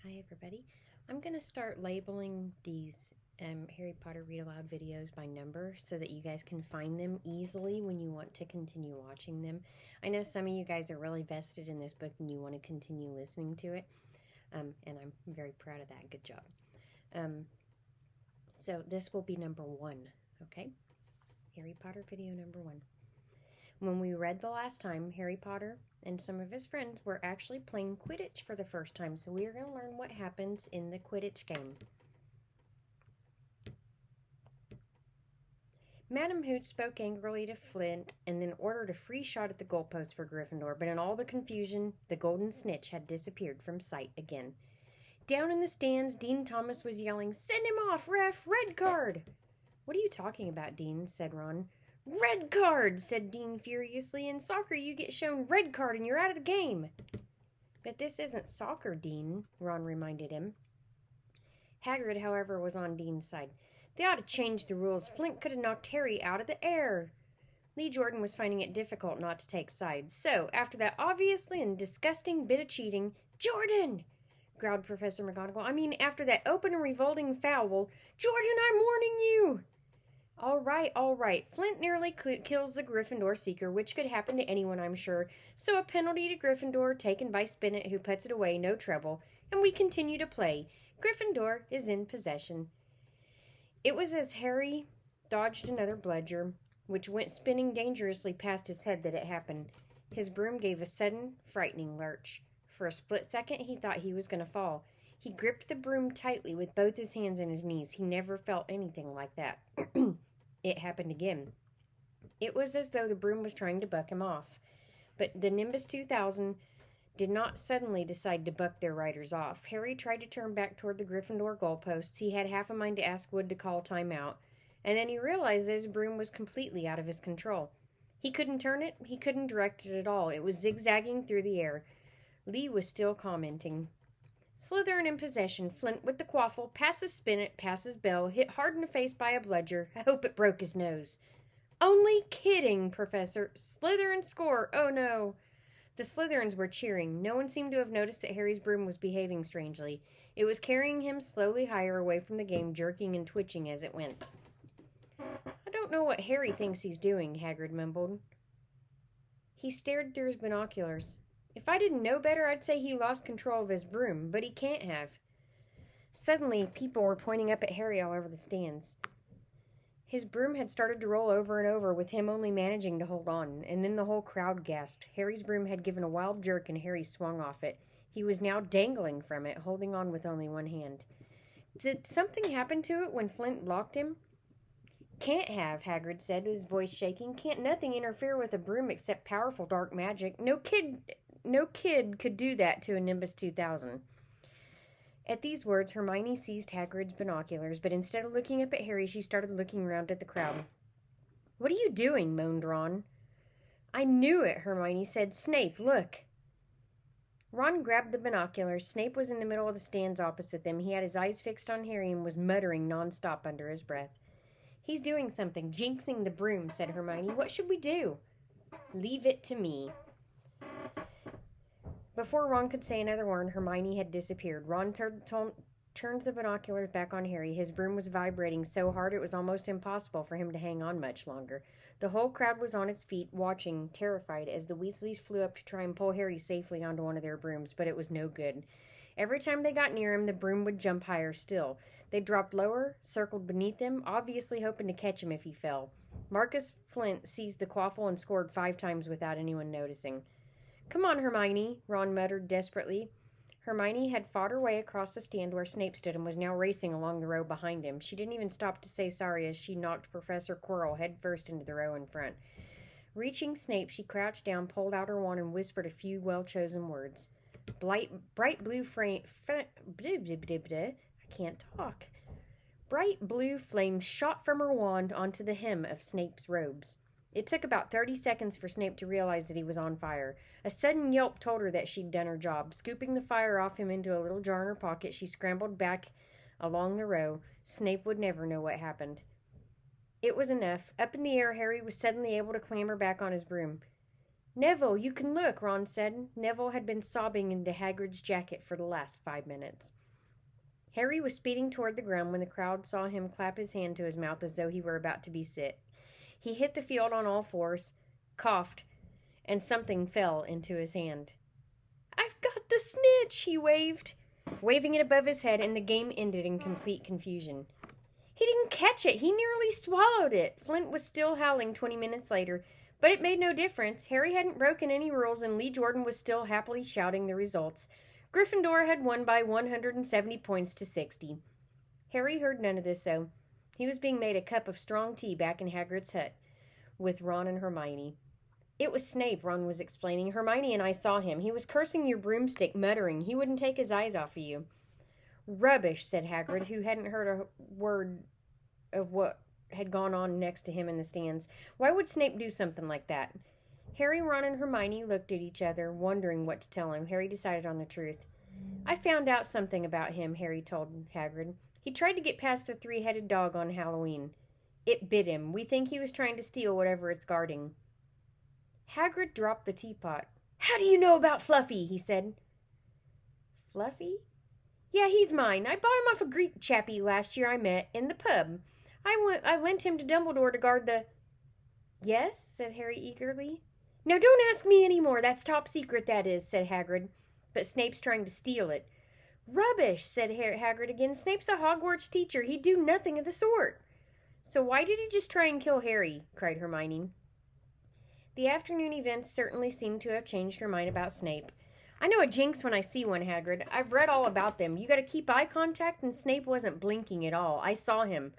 Hi, everybody. I'm going to start labeling these Harry Potter Read Aloud videos by number so that you guys can find them easily when you want to continue watching them. I know some of you guys are really vested in this book and you want to continue listening to it, and I'm very proud of that. Good job. Um, so this will be number 1, okay? Harry Potter video number 1. When we read the last time, Harry Potter and some of his friends were actually playing Quidditch for the first time, so we are going to learn what happens in the Quidditch game. Madam Hooch spoke angrily to Flint and then ordered a free shot at the goalpost for Gryffindor, but in all the confusion, the golden snitch had disappeared from sight again. Down in the stands, Dean Thomas was yelling, "Send him off, ref! Red card!" "What are you talking about, Dean?" said Ron. "Red card!" said Dean furiously. "In soccer, you get shown red card and you're out of the game." "But this isn't soccer, Dean," Ron reminded him. Hagrid, however, was on Dean's side. "They ought to change the rules. Flint could have knocked Harry out of the air." Lee Jordan was finding it difficult not to take sides. "So, after that obviously and disgusting bit of cheating—" "Jordan!" growled Professor McGonagall. "I mean, after that open and revolting foul—" "Jordan, I'm warning you!" All right. Flint nearly kills the Gryffindor Seeker, which could happen to anyone, I'm sure. So a penalty to Gryffindor, taken by Spinnet, who puts it away, no trouble. And we continue to play. Gryffindor is in possession." It was as Harry dodged another bludger, which went spinning dangerously past his head, that it happened. His broom gave a sudden, frightening lurch. For a split second, he thought he was going to fall. He gripped the broom tightly with both his hands and his knees. He never felt anything like that. It happened again. It was as though the broom was trying to buck him off. But the Nimbus 2000 did not suddenly decide to buck their riders off. Harry tried to turn back toward the Gryffindor goalposts. He had half a mind to ask Wood to call time out, and then he realized that his broom was completely out of his control. He couldn't turn it, he couldn't direct it at all. It was zigzagging through the air. Lee was still commenting. "Slytherin in possession. Flint with the quaffle. Passes Spinnet. Passes Bell. Hit hard in the face by a bludger. I hope it broke his nose." "Only kidding, Professor. Slytherin score. Oh no." The Slytherins were cheering. No one seemed to have noticed that Harry's broom was behaving strangely. It was carrying him slowly higher away from the game, jerking and twitching as it went. "I don't know what Harry thinks he's doing," Hagrid mumbled. He stared through his binoculars. "If I didn't know better, I'd say he lost control of his broom, but he can't have." Suddenly, people were pointing up at Harry all over the stands. His broom had started to roll over and over, with him only managing to hold on, and then the whole crowd gasped. Harry's broom had given a wild jerk, and Harry swung off it. He was now dangling from it, holding on with only one hand. Did something happen to it when Flint blocked him? "Can't have," Hagrid said, his voice shaking. "Can't nothing interfere with a broom except powerful dark magic. No kid could do that to a Nimbus 2000. At these words, Hermione seized Hagrid's binoculars, but instead of looking up at Harry, she started looking around at the crowd. "What are you doing?" moaned Ron. "I knew it," Hermione said. "Snape, look." Ron grabbed the binoculars. Snape was in the middle of the stands opposite them. He had his eyes fixed on Harry and was muttering nonstop under his breath. "He's doing something, jinxing the broom," said Hermione. "What should we do?" "Leave it to me." Before Ron could say another word, Hermione had disappeared. Ron turned the binoculars back on Harry. His broom was vibrating so hard it was almost impossible for him to hang on much longer. The whole crowd was on its feet, watching, terrified, as the Weasleys flew up to try and pull Harry safely onto one of their brooms, but it was no good. Every time they got near him, the broom would jump higher still. They dropped lower, circled beneath him, obviously hoping to catch him if he fell. Marcus Flint seized the quaffle and scored 5 times without anyone noticing. "Come on, Hermione," Ron muttered desperately. Hermione had fought her way across the stand where Snape stood and was now racing along the row behind him. She didn't even stop to say sorry as she knocked Professor Quirrell headfirst into the row in front. Reaching Snape, she crouched down, pulled out her wand, and whispered a few well-chosen words. Bright blue flame... I can't talk. Bright blue flame shot from her wand onto the hem of Snape's robes. It took about 30 seconds for Snape to realize that he was on fire. A sudden yelp told her that she'd done her job. Scooping the fire off him into a little jar in her pocket, she scrambled back along the row. Snape would never know what happened. It was enough. Up in the air, Harry was suddenly able to clamber back on his broom. Neville, you can look, Ron said. Neville had been sobbing into Hagrid's jacket for the last 5 minutes. Harry was speeding toward the ground when the crowd saw him clap his hand to his mouth as though he were about to be sick. He hit the field on all fours, coughed, and something fell into his hand. "I've got the snitch," he waved, waving it above his head, and the game ended in complete confusion. He didn't catch it. He nearly swallowed it. Flint was still howling 20 minutes later, but it made no difference. Harry hadn't broken any rules, and Lee Jordan was still happily shouting the results. Gryffindor had won by 170 points to 60. Harry heard none of this, though. He was being made a cup of strong tea back in Hagrid's hut with Ron and Hermione. "It was Snape," Ron was explaining. "Hermione and I saw him. He was cursing your broomstick, muttering. He wouldn't take his eyes off of you." "Rubbish," said Hagrid, who hadn't heard a word of what had gone on next to him in the stands. "Why would Snape do something like that?" Harry, Ron, and Hermione looked at each other, wondering what to tell him. Harry decided on the truth. "I found out something about him," Harry told Hagrid. "He tried to get past the three-headed dog on Halloween. It bit him. We think he was trying to steal whatever it's guarding." Hagrid dropped the teapot. "How do you know about Fluffy?" he said. "Fluffy?" "Yeah, he's mine. I bought him off a Greek chappie last year I met in the pub. I lent him to Dumbledore to guard the—" "Yes?" said Harry eagerly. "Now don't ask me any more. That's top secret, that is," said Hagrid. "But Snape's trying to steal it." "Rubbish," said Hagrid again. "Snape's a Hogwarts teacher. He'd do nothing of the sort." "So why did he just try and kill Harry?" cried Hermione. The afternoon events certainly seemed to have changed her mind about Snape. "I know a jinx when I see one, Hagrid. I've read all about them. You gotta keep eye contact, and Snape wasn't blinking at all. I saw him."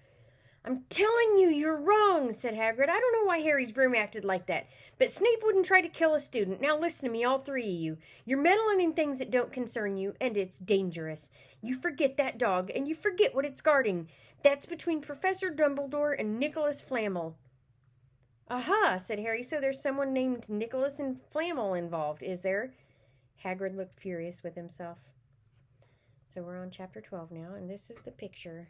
"I'm telling you, you're wrong," said Hagrid. "I don't know why Harry's broom acted like that, but Snape wouldn't try to kill a student. Now listen to me, all three of you. You're meddling in things that don't concern you, and it's dangerous. You forget that dog, and you forget what it's guarding. That's between Professor Dumbledore and Nicholas Flamel." "Aha," said Harry, "so there's someone named Nicholas and Flamel involved, is there?" Hagrid looked furious with himself. So we're on chapter 12 now, and this is the picture.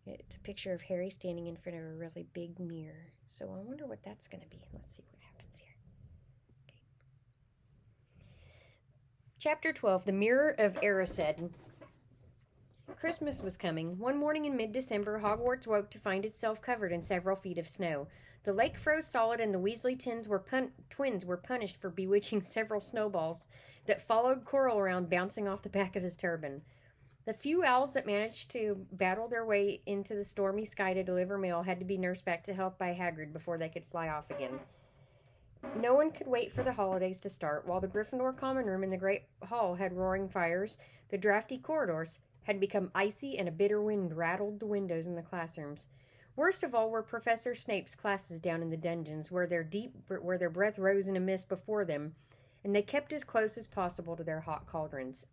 It's a picture of Harry standing in front of a really big mirror. So I wonder what that's going to be. Let's see what happens here. Okay. Chapter 12, The Mirror of Erised. Christmas was coming. One morning in mid-December, Hogwarts woke to find itself covered in several feet of snow. The lake froze solid, and the Weasley twins were punished for bewitching several snowballs that followed Quirrell around, bouncing off the back of his turban. The few owls that managed to battle their way into the stormy sky to deliver mail had to be nursed back to health by Hagrid before they could fly off again. No one could wait for the holidays to start. While the Gryffindor common room in the Great Hall had roaring fires, the drafty corridors had become icy, and a bitter wind rattled the windows in the classrooms. Worst of all were Professor Snape's classes down in the dungeons, where their breath rose in a mist before them, and they kept as close as possible to their hot cauldrons.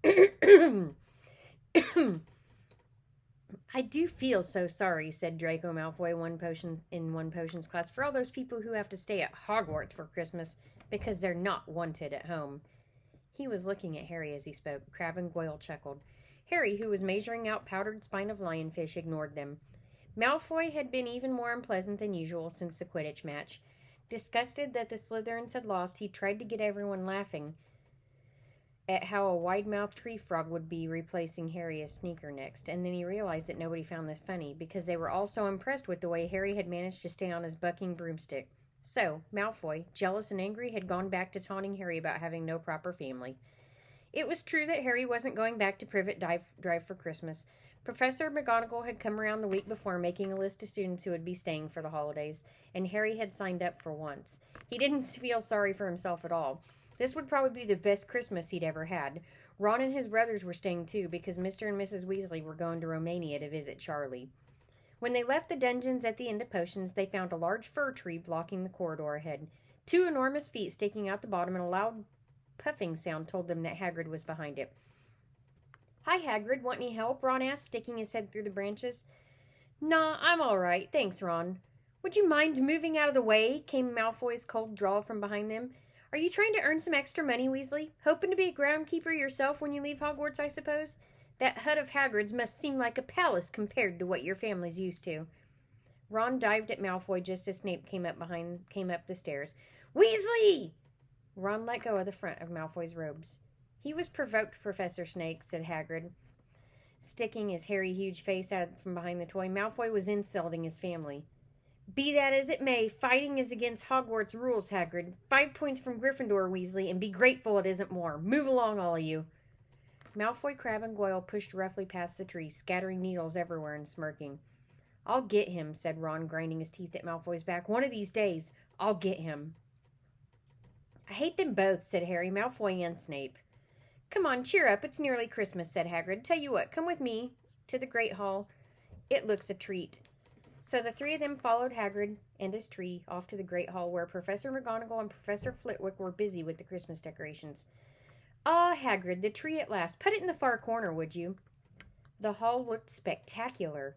"I do feel so sorry," said Draco Malfoy in one potions class, "for all those people who have to stay at Hogwarts for Christmas because they're not wanted at home." He was looking at Harry as he spoke. Crabbe and Goyle chuckled. Harry, who was measuring out powdered spine of lionfish, ignored them. Malfoy had been even more unpleasant than usual since the Quidditch match. Disgusted that the Slytherins had lost, he tried to get everyone laughing at how a wide-mouthed tree frog would be replacing Harry as Sneaker next, and then he realized that nobody found this funny, because they were all so impressed with the way Harry had managed to stay on his bucking broomstick. So, Malfoy, jealous and angry, had gone back to taunting Harry about having no proper family. It was true that Harry wasn't going back to Privet Drive for Christmas. Professor McGonagall had come around the week before making a list of students who would be staying for the holidays, and Harry had signed up for once. He didn't feel sorry for himself at all. This would probably be the best Christmas he'd ever had. Ron and his brothers were staying too, because Mr. and Mrs. Weasley were going to Romania to visit Charlie. When they left the dungeons at the end of potions, they found a large fir tree blocking the corridor ahead. 2 enormous feet sticking out the bottom, and a loud puffing sound told them that Hagrid was behind it. "Hi, Hagrid. Want any help?" Ron asked, sticking his head through the branches. "Nah, I'm all right. Thanks, Ron." "Would you mind moving out of the way?" came Malfoy's cold drawl from behind them. "Are you trying to earn some extra money, Weasley? Hoping to be a groundkeeper yourself when you leave Hogwarts, I suppose? That hut of Hagrid's must seem like a palace compared to what your family's used to." Ron dived at Malfoy just as Snape came up the stairs. Weasley! Ron let go of the front of Malfoy's robes. He was provoked, Professor Snake, said Hagrid, sticking his hairy, huge face out from behind the toy. Malfoy was insulting his family. Be that as it may, fighting is against Hogwarts rules, Hagrid. 5 points from Gryffindor, Weasley, and be grateful it isn't more. Move along, all of you. Malfoy, Crabbe, and Goyle pushed roughly past the tree, scattering needles everywhere and smirking. I'll get him, said Ron, grinding his teeth at Malfoy's back. One of these days, I'll get him. I hate them both, said Harry, Malfoy and Snape. Come on, cheer up. It's nearly Christmas, said Hagrid. Tell you what, come with me to the Great Hall. It looks a treat. So the three of them followed Hagrid and his tree off to the Great Hall, where Professor McGonagall and Professor Flitwick were busy with the Christmas decorations. Ah, Hagrid, the tree at last. Put it in the far corner, would you? The hall looked spectacular.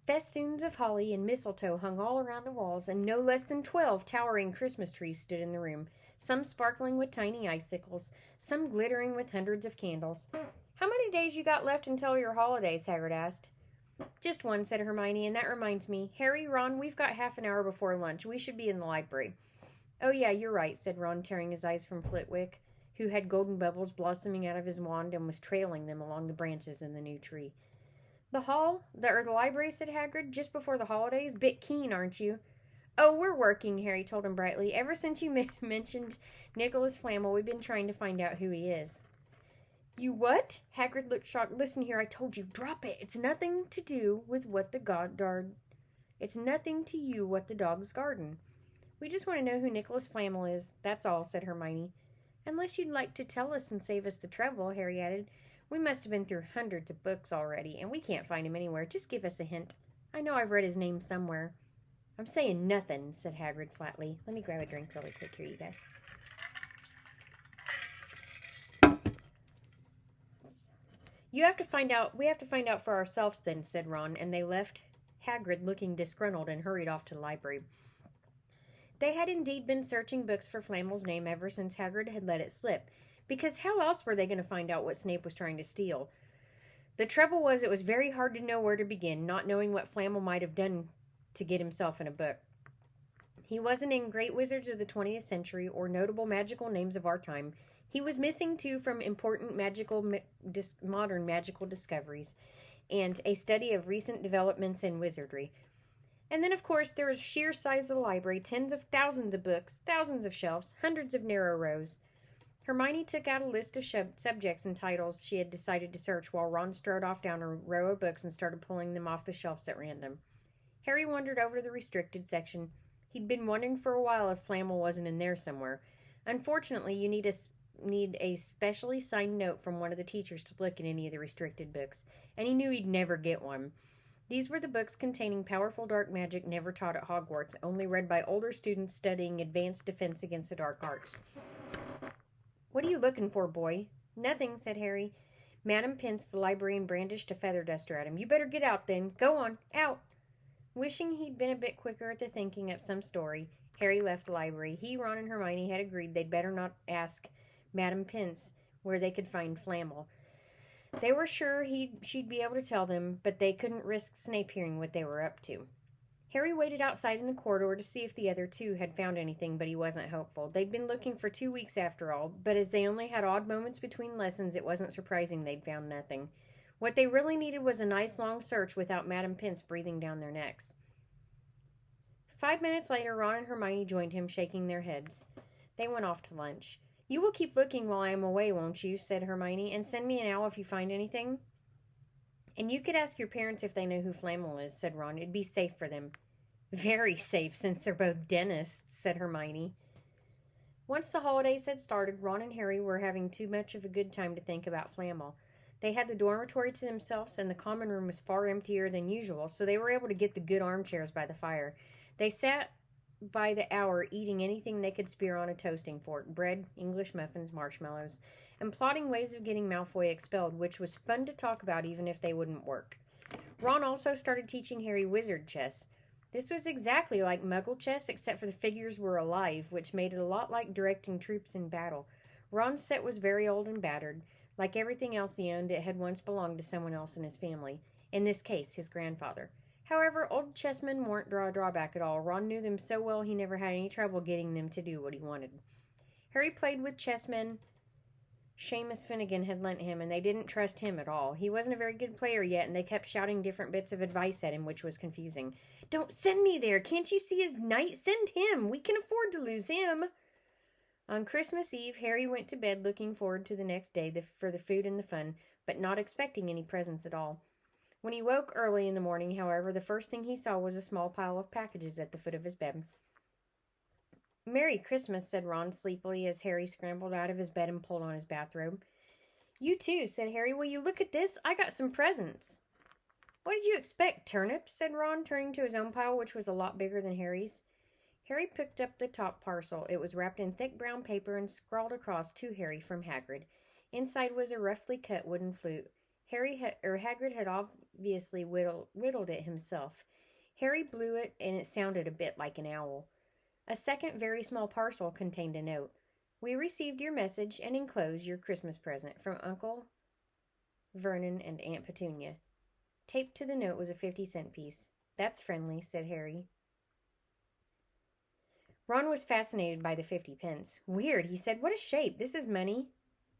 Festoons of holly and mistletoe hung all around the walls, and no less than 12 towering Christmas trees stood in the room, some sparkling with tiny icicles, some glittering with hundreds of candles. How many days you got left until your holidays? Hagrid asked. Just one, said Hermione, and that reminds me. Harry, Ron, we've got half an hour before lunch. We should be in the library. Oh, yeah, you're right, said Ron, tearing his eyes from Flitwick, who had golden bubbles blossoming out of his wand and was trailing them along the branches in the new tree. The library, said Hagrid, just before the holidays. Bit keen, aren't you? Oh, we're working, Harry told him brightly. Ever since you mentioned Nicholas Flamel, we've been trying to find out who he is. You what? Hagrid looked shocked. Listen here, I told you, drop it. It's nothing to do with what It's nothing to you what the dog's garden. We just want to know who Nicholas Flamel is. That's all, said Hermione. Unless you'd like to tell us and save us the trouble, Harry added. We must have been through hundreds of books already, and we can't find him anywhere. Just give us a hint. I know I've read his name somewhere. I'm saying nothing, said Hagrid flatly. Let me grab a drink really quick here, you guys. We have to find out for ourselves then, said Ron, and they left Hagrid looking disgruntled and hurried off to the library. They had indeed been searching books for Flamel's name ever since Hagrid had let it slip, because how else were they going to find out what Snape was trying to steal? The trouble was it was very hard to know where to begin, not knowing what Flamel might have done to get himself in a book. He wasn't in great wizards of the 20th century or notable magical names of our time. He was missing, too, from important modern magical discoveries and a study of recent developments in wizardry. And then, of course, there was sheer size of the library, tens of thousands of books, thousands of shelves, hundreds of narrow rows. Hermione took out a list of subjects and titles she had decided to search, while Ron strode off down a row of books and started pulling them off the shelves at random. Harry wandered over to the restricted section. He'd been wondering for a while if Flamel wasn't in there somewhere. Unfortunately, you need a specially signed note from one of the teachers to look at any of the restricted books, and he knew he'd never get one. These were the books containing powerful dark magic never taught at Hogwarts, only read by older students studying advanced defense against the dark arts. What are you looking for, boy? Nothing, said Harry. Madam Pince, the librarian, brandished a feather duster at him. You better get out then. Go on, out. Wishing he'd been a bit quicker at the thinking of some story, Harry left the library. He, Ron, and Hermione had agreed they'd better not ask Madam Pince where they could find Flamel. They were sure she'd be able to tell them, but they couldn't risk Snape hearing what they were up to. Harry waited outside in the corridor to see if the other two had found anything, but he wasn't hopeful. They'd been looking for 2 weeks after all, but as they only had odd moments between lessons, it wasn't surprising they'd found nothing. What they really needed was a nice long search without Madam Pince breathing down their necks. 5 minutes later, Ron and Hermione joined him, shaking their heads. They went off to lunch. You will keep looking while I am away, won't you? Said Hermione, and send me an owl if you find anything. And you could ask your parents if they know who Flamel is, said Ron. It'd be safe for them. Very safe, since they're both dentists, said Hermione. Once the holidays had started, Ron and Harry were having too much of a good time to think about Flamel. They had the dormitory to themselves, and the common room was far emptier than usual, so they were able to get the good armchairs by the fire. They sat by the hour eating anything they could spear on a toasting fork, bread, English muffins, marshmallows, and plotting ways of getting Malfoy expelled, which was fun to talk about even if they wouldn't work. Ron also started teaching Harry wizard chess. This was exactly like Muggle chess, except for the figures were alive, which made it a lot like directing troops in battle. Ron's set was very old and battered. Like everything else he owned, it had once belonged to someone else in his family, in this case, his grandfather. However, old chessmen weren't a drawback at all. Ron knew them so well he never had any trouble getting them to do what he wanted. Harry played with chessmen Seamus Finnegan had lent him, and they didn't trust him at all. He wasn't a very good player yet, and they kept shouting different bits of advice at him, which was confusing. "Don't send me there! Can't you see his knight? Send him! We can afford to lose him!" On Christmas Eve, Harry went to bed looking forward to the next day for the food and the fun, but not expecting any presents at all. When he woke early in the morning, however, the first thing he saw was a small pile of packages at the foot of his bed. "Merry Christmas," said Ron sleepily as Harry scrambled out of his bed and pulled on his bathrobe. "You too," said Harry. "Will you look at this? I got some presents." "What did you expect, turnips?" said Ron, turning to his own pile, which was a lot bigger than Harry's. Harry picked up the top parcel. It was wrapped in thick brown paper and scrawled across, "To Harry from Hagrid." Inside was a roughly cut wooden flute. Hagrid had obviously whittled it himself. Harry blew it, and it sounded a bit like an owl. A second very small parcel contained a note. "We received your message and enclose your Christmas present from Uncle Vernon and Aunt Petunia." Taped to the note was a 50-cent piece. "That's friendly," said Harry. Ron was fascinated by the 50 pence. "Weird," he said. "What a shape. This is money."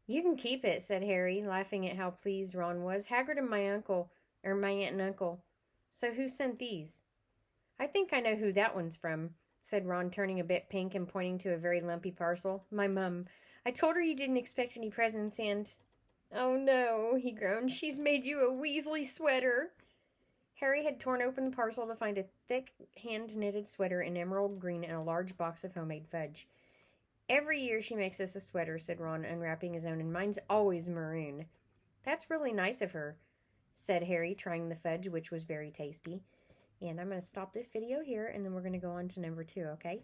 "You can keep it," said Harry, laughing at how pleased Ron was. "Hagrid and my aunt and uncle. So who sent these?" "I think I know who that one's from," said Ron, turning a bit pink and pointing to a very lumpy parcel. "My mum. I told her you didn't expect any presents and—" "Oh no," he groaned. "She's made you a Weasley sweater." Harry had torn open the parcel to find a thick, hand-knitted sweater in emerald green and a large box of homemade fudge. "Every year she makes us a sweater," said Ron, unwrapping his own, "and mine's always maroon." "That's really nice of her," said Harry, trying the fudge, which was very tasty. And I'm going to stop this video here, and then we're going to go on to number 2, okay?